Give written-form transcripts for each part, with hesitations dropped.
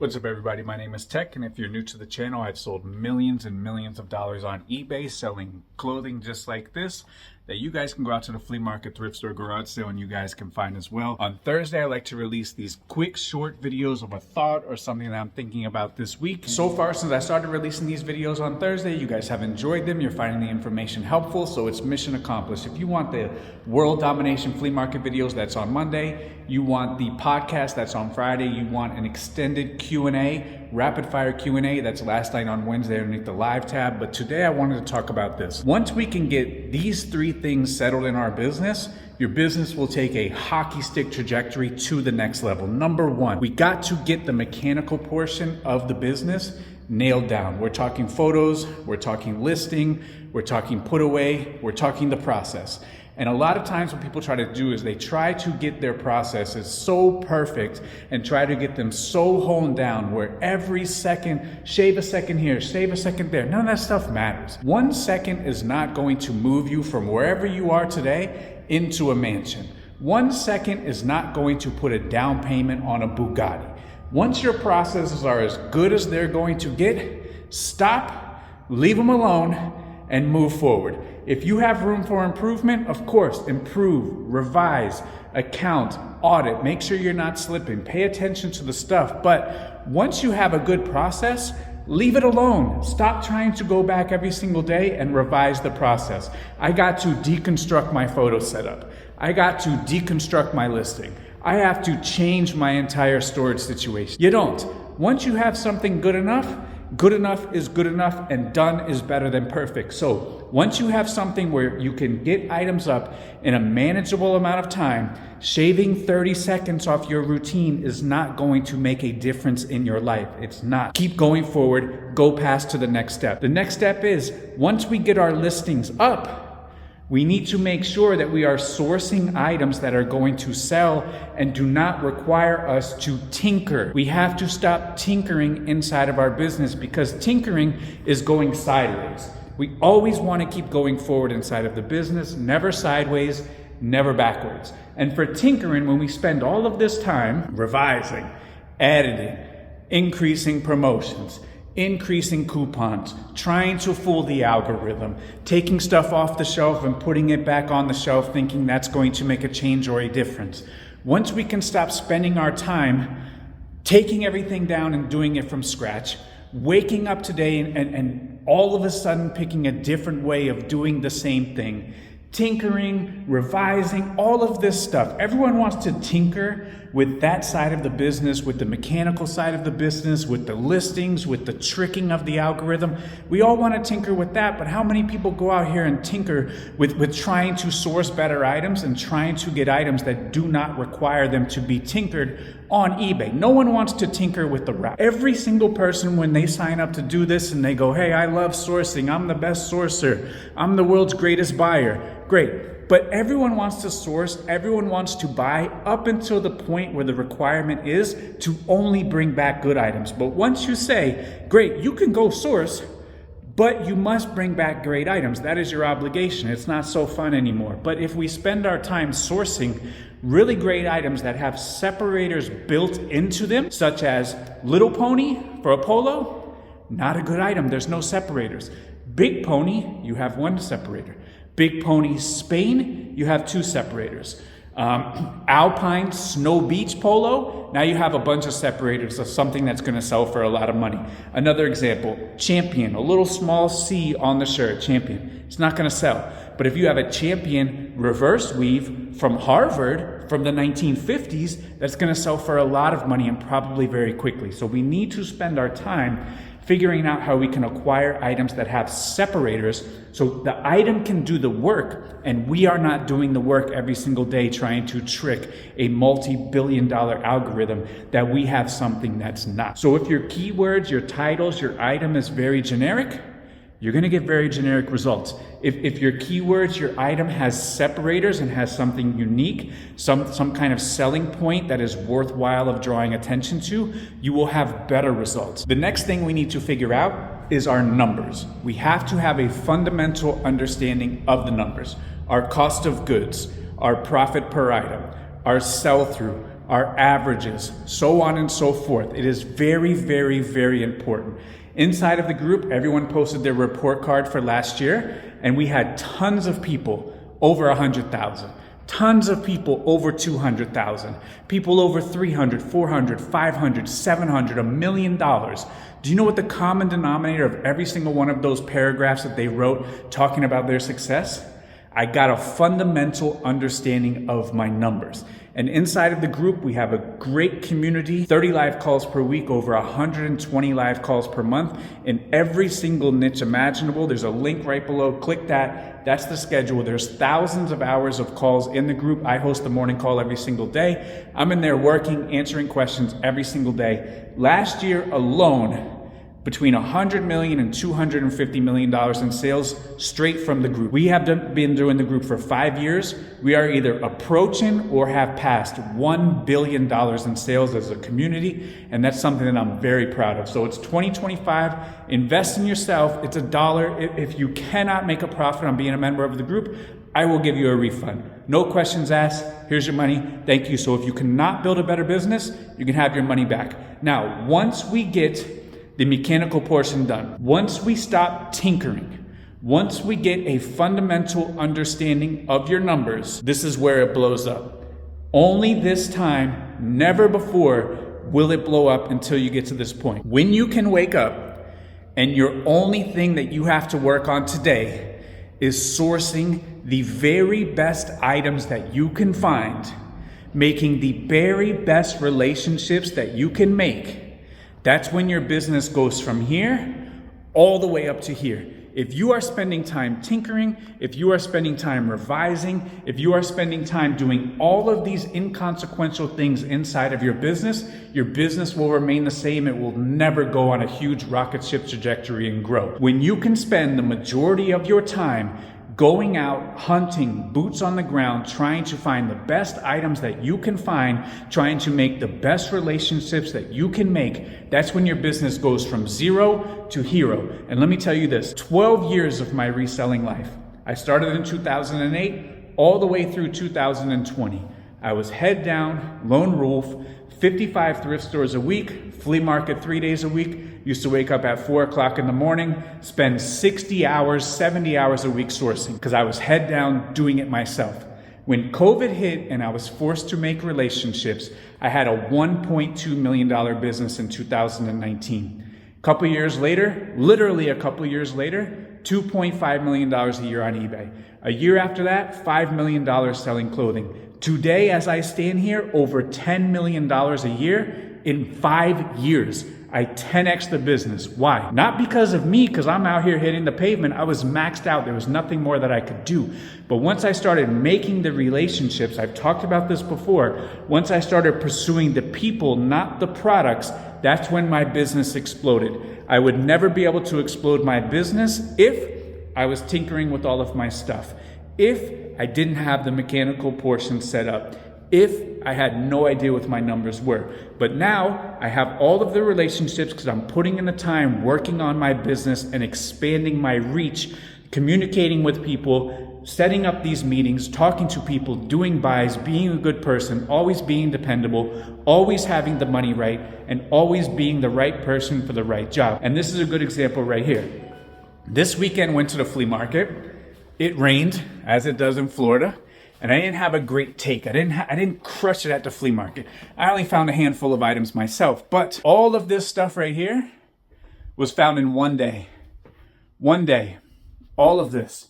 What's up, everybody? My name is Tech, and if you're new to the channel, I've sold millions and millions of dollars on eBay selling clothing just like this that you guys can go out to the flea market, thrift store, garage sale, and you guys can find as well. On Thursday, I like to release these quick, short videos of a thought or something that I'm thinking about this week. So far, since I started releasing these videos on Thursday, you guys have enjoyed them. You're finding the information helpful, so it's mission accomplished. If you want the world domination flea market videos, that's on Monday. You want the podcast, that's on Friday. You want an extended Q&A, rapid fire Q&A, that's last night on Wednesday underneath the live tab. But today I wanted to talk about this. Once we can get these three things settled in our business, your business will take a hockey stick trajectory to the next level. Number one, we got to get the mechanical portion of the business nailed down. We're talking photos, we're talking listing, we're talking put away, we're talking the process. And a lot of times what people try to do is they try to get their processes so perfect and try to get them so honed down where every second, shave a second here, shave a second there. None of that stuff matters. 1 second is not going to move you from wherever you are today into a mansion. 1 second is not going to put a down payment on a Bugatti. Once your processes are as good as they're going to get, stop, leave them alone, and move forward. If you have room for improvement, of course, improve, revise, account, audit, make sure you're not slipping, pay attention to the stuff. But once you have a good process, leave it alone. Stop trying to go back every single day and revise the process. I got to deconstruct my photo setup. I got to deconstruct my listing. I have to change my entire storage situation. You don't. Once you have something good enough is good enough, and done is better than perfect. So once you have something where you can get items up in a manageable amount of time, shaving 30 seconds off your routine is not going to make a difference in your life. It's not. Keep going forward, go past to the next step. The next step is, once we get our listings up, we need to make sure that we are sourcing items that are going to sell and do not require us to tinker. We have to stop tinkering inside of our business because tinkering is going sideways. We always want to keep going forward inside of the business, never sideways, never backwards. And for tinkering, when we spend all of this time revising, editing, increasing promotions, increasing coupons, trying to fool the algorithm, taking stuff off the shelf and putting it back on the shelf thinking that's going to make a change or a difference. Once we can stop spending our time taking everything down and doing it from scratch, waking up today and all of a sudden picking a different way of doing the same thing, tinkering, revising, all of this stuff. Everyone wants to tinker with that side of the business, with the mechanical side of the business, with the listings, with the tricking of the algorithm. We all want to tinker with that, but how many people go out here and tinker with trying to source better items and trying to get items that do not require them to be tinkered on eBay? No one wants to tinker with the route. Every single person, when they sign up to do this and they go, hey, I love sourcing, I'm the best sourcer, I'm the world's greatest buyer, great. But everyone wants to source, everyone wants to buy up until the point where the requirement is to only bring back good items. But once you say, great, you can go source, but you must bring back great items. That is your obligation. It's not so fun anymore. But if we spend our time sourcing really great items that have separators built into them, such as Little Pony for a polo, not a good item. There's no separators. Big Pony, you have one separator. Big Pony Spain, you have two separators. Alpine Snow Beach Polo, now you have a bunch of separators of something that's going to sell for a lot of money. Another example, Champion, a little small C on the shirt, Champion. It's not going to sell. But if you have a Champion reverse weave from Harvard from the 1950s, that's going to sell for a lot of money and probably very quickly. So we need to spend our time figuring out how we can acquire items that have separators so the item can do the work and we are not doing the work every single day trying to trick a multi-billion-dollar algorithm that we have something that's not. So if your keywords, your titles, your item is very generic, you're going to get very generic results. If your keywords, your item has separators and has something unique, some kind of selling point that is worthwhile of drawing attention to, you will have better results. The next thing we need to figure out is our numbers. We have to have a fundamental understanding of the numbers. Our cost of goods, our profit per item, our sell-through, our averages, so on and so forth. It is very, very, very important. Inside of the group, everyone posted their report card for last year, and we had tons of people over 100,000. Tons of people over 200,000, people over 300, 400, 500, 700, $1 million. Do you know what the common denominator of every single one of those paragraphs that they wrote talking about their success? I got a fundamental understanding of my numbers. And inside of the group, we have a great community, 30 live calls per week, over 120 live calls per month in every single niche imaginable. There's a link right below. Click that. That's the schedule. There's thousands of hours of calls in the group. I host the morning call every single day. I'm in there working, answering questions every single day. Last year alone, between $100 million and $250 million in sales straight from the group. We have been doing the group for 5 years. We are either approaching or have passed $1 billion in sales as a community, and that's something that I'm very proud of. So it's 2025. Invest in yourself. It's $1. If you cannot make a profit on being a member of the group, I will give you a refund. No questions asked. Here's your money. Thank you. So if you cannot build a better business, you can have your money back. Now, once we get the mechanical portion done, once we stop tinkering, once we get a fundamental understanding of your numbers, this is where it blows up. Only this time, never before, will it blow up until you get to this point. When you can wake up and your only thing that you have to work on today is sourcing the very best items that you can find, making the very best relationships that you can make, that's when your business goes from here all the way up to here. If you are spending time tinkering, if you are spending time revising, if you are spending time doing all of these inconsequential things inside of your business will remain the same. It will never go on a huge rocket ship trajectory and grow. When you can spend the majority of your time going out, hunting, boots on the ground, trying to find the best items that you can find, trying to make the best relationships that you can make, that's when your business goes from zero to hero. And let me tell you this, 12 years of my reselling life. I started in 2008, all the way through 2020. I was head down, lone wolf, 55 thrift stores a week, flea market 3 days a week. Used to wake up at 4 o'clock in the morning, spend 60 hours, 70 hours a week sourcing because I was head down doing it myself. When COVID hit and I was forced to make relationships, I had a $1.2 million business in 2019. A couple years later, literally a couple years later, $2.5 million a year on eBay. A year after that, $5 million selling clothing. Today, as I stand here, over $10 million a year in 5 years. I 10x the business. Why? Not because of me, because I'm out here hitting the pavement. I was maxed out. There was nothing more that I could do. But once I started making the relationships, I've talked about this before, once I started pursuing the people, not the products, that's when my business exploded. I would never be able to explode my business if I was tinkering with all of my stuff, if I didn't have the mechanical portion set up, if I had no idea what my numbers were. But now I have all of the relationships because I'm putting in the time working on my business and expanding my reach, communicating with people, setting up these meetings, talking to people, doing buys, being a good person, always being dependable, always having the money right, and always being the right person for the right job. And this is a good example right here. This weekend went to the flea market. It rained, as it does in Florida. And I didn't have a great take. I didn't crush it at the flea market. I only found a handful of items myself. But all of this stuff right here was found in one day. One day. All of this.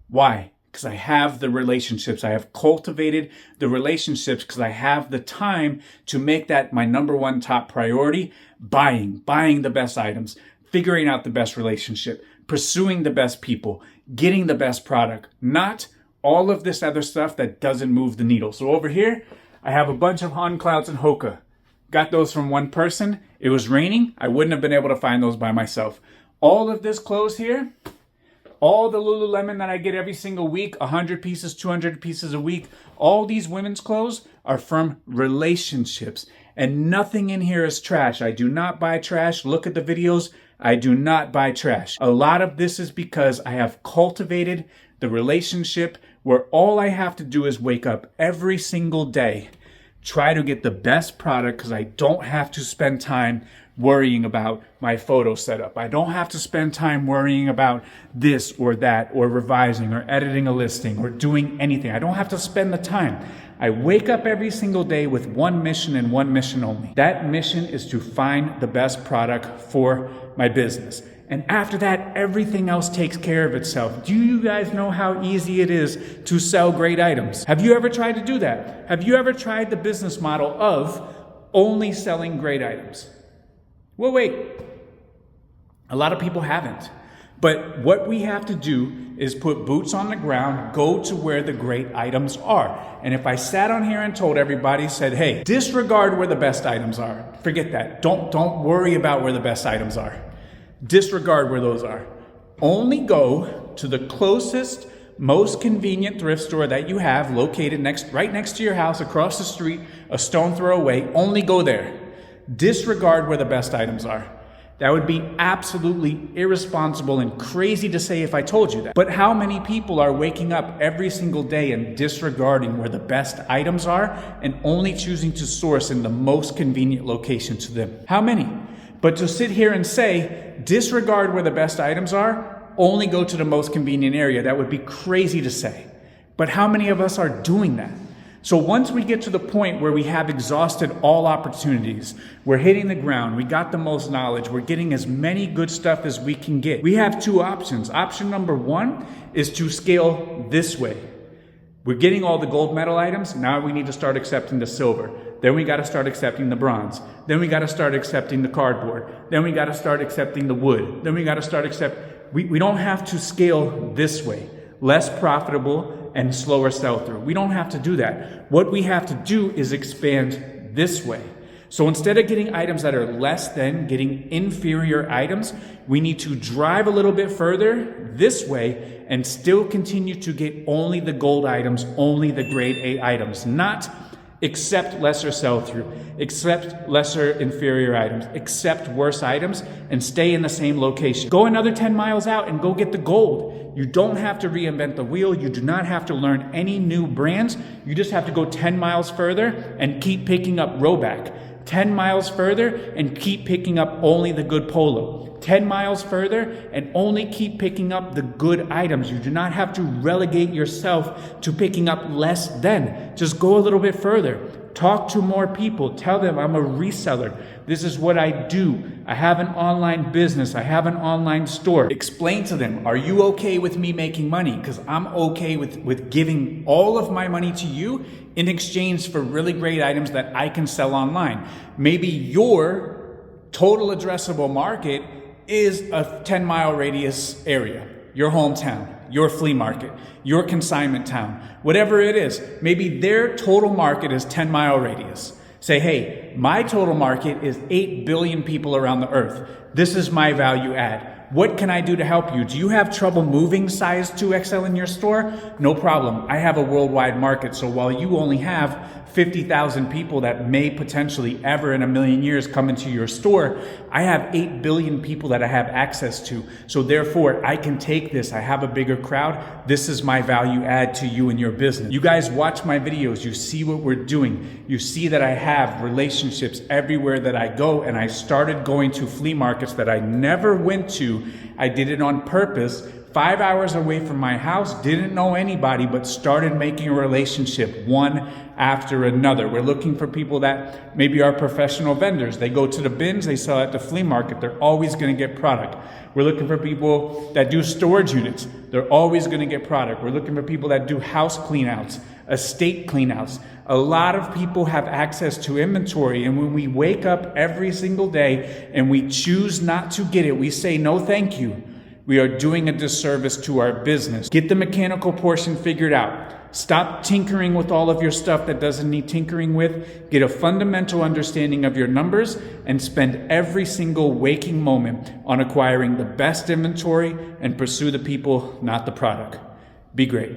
Why? Because I have the relationships. I have cultivated the relationships because I have the time to make that my number one top priority. Buying the best items, figuring out the best relationship, pursuing the best people, getting the best product, not all of this other stuff that doesn't move the needle. So over here, I have a bunch of Han Clouds and Hoka. Got those from one person. It was raining. I wouldn't have been able to find those by myself. All of this clothes here, all the Lululemon that I get every single week, 100 pieces, 200 pieces a week, all these women's clothes are from relationships. And nothing in here is trash. I do not buy trash. Look at the videos. I do not buy trash. A lot of this is because I have cultivated the relationship where all I have to do is wake up every single day, try to get the best product because I don't have to spend time worrying about my photo setup. I don't have to spend time worrying about this or that or revising or editing a listing or doing anything. I don't have to spend the time. I wake up every single day with one mission and one mission only. That mission is to find the best product for my business. And after that, everything else takes care of itself. Do you guys know how easy it is to sell great items? Have you ever tried to do that? Have you ever tried the business model of only selling great items? Well, wait. A lot of people haven't. But what we have to do is put boots on the ground, go to where the great items are. And if I sat on here and told everybody, said, hey, disregard where the best items are. Forget that. Don't worry about where the best items are. Disregard where those are. Only go to the closest, most convenient thrift store that you have located right next to your house, across the street, a stone throw away. Only go there. Disregard where the best items are. That would be absolutely irresponsible and crazy to say if I told you that. But how many people are waking up every single day and disregarding where the best items are and only choosing to source in the most convenient location to them? How many? But to sit here and say, disregard where the best items are, only go to the most convenient area, that would be crazy to say. But how many of us are doing that? So once we get to the point where we have exhausted all opportunities, we're hitting the ground, we got the most knowledge, we're getting as many good stuff as we can get, we have two options. Option number one is to scale this way. We're getting all the gold medal items, now we need to start accepting the silver. Then we got to start accepting the bronze. Then we got to start accepting the cardboard. Then we got to start accepting the wood. Then we got to start we don't have to scale this way. Less profitable and slower sell-through. We don't have to do that. What we have to do is expand this way. So instead of getting items that are less than, getting inferior items, we need to drive a little bit further this way and still continue to get only the gold items, only the grade A items, not accept lesser sell-through, accept lesser inferior items, accept worse items, and stay in the same location. Go another 10 miles out and go get the gold. You don't have to reinvent the wheel. You do not have to learn any new brands. You just have to go 10 miles further and keep picking up Roback. 10 miles further and keep picking up only the good polo. 10 miles further and only keep picking up the good items. You do not have to relegate yourself to picking up less than. Just go a little bit further. Talk to more people. Tell them I'm a reseller. This is what I do. I have an online business. I have an online store. Explain to them, are you okay with me making money? Because I'm okay with giving all of my money to you in exchange for really great items that I can sell online. Maybe your total addressable market is a 10-mile radius area, your hometown, your flea market, your consignment town, whatever it is. Maybe their total market is 10-mile radius. Say, hey, my total market is 8 billion people around the earth. This is my value add. What can I do to help you? Do you have trouble moving size 2XL in your store? No problem. I have a worldwide market. So while you only have 50,000 people that may potentially ever in a million years come into your store, I have 8 billion people that I have access to. So therefore, I can take this. I have a bigger crowd. This is my value add to you and your business. You guys watch my videos. You see what we're doing. You see that I have relationships everywhere that I go. And I started going to flea markets that I never went to. I did it on purpose. 5 hours away from my house, didn't know anybody, but started making a relationship one after another. We're looking for people that maybe are professional vendors. They go to the bins, they sell at the flea market. They're always going to get product. We're looking for people that do storage units. They're always going to get product. We're looking for people that do house cleanouts, estate cleanouts. A lot of people have access to inventory, and when we wake up every single day and we choose not to get it, we say no thank you. We are doing a disservice to our business. Get the mechanical portion figured out. Stop tinkering with all of your stuff that doesn't need tinkering with. Get a fundamental understanding of your numbers and spend every single waking moment on acquiring the best inventory and pursue the people, not the product. Be great.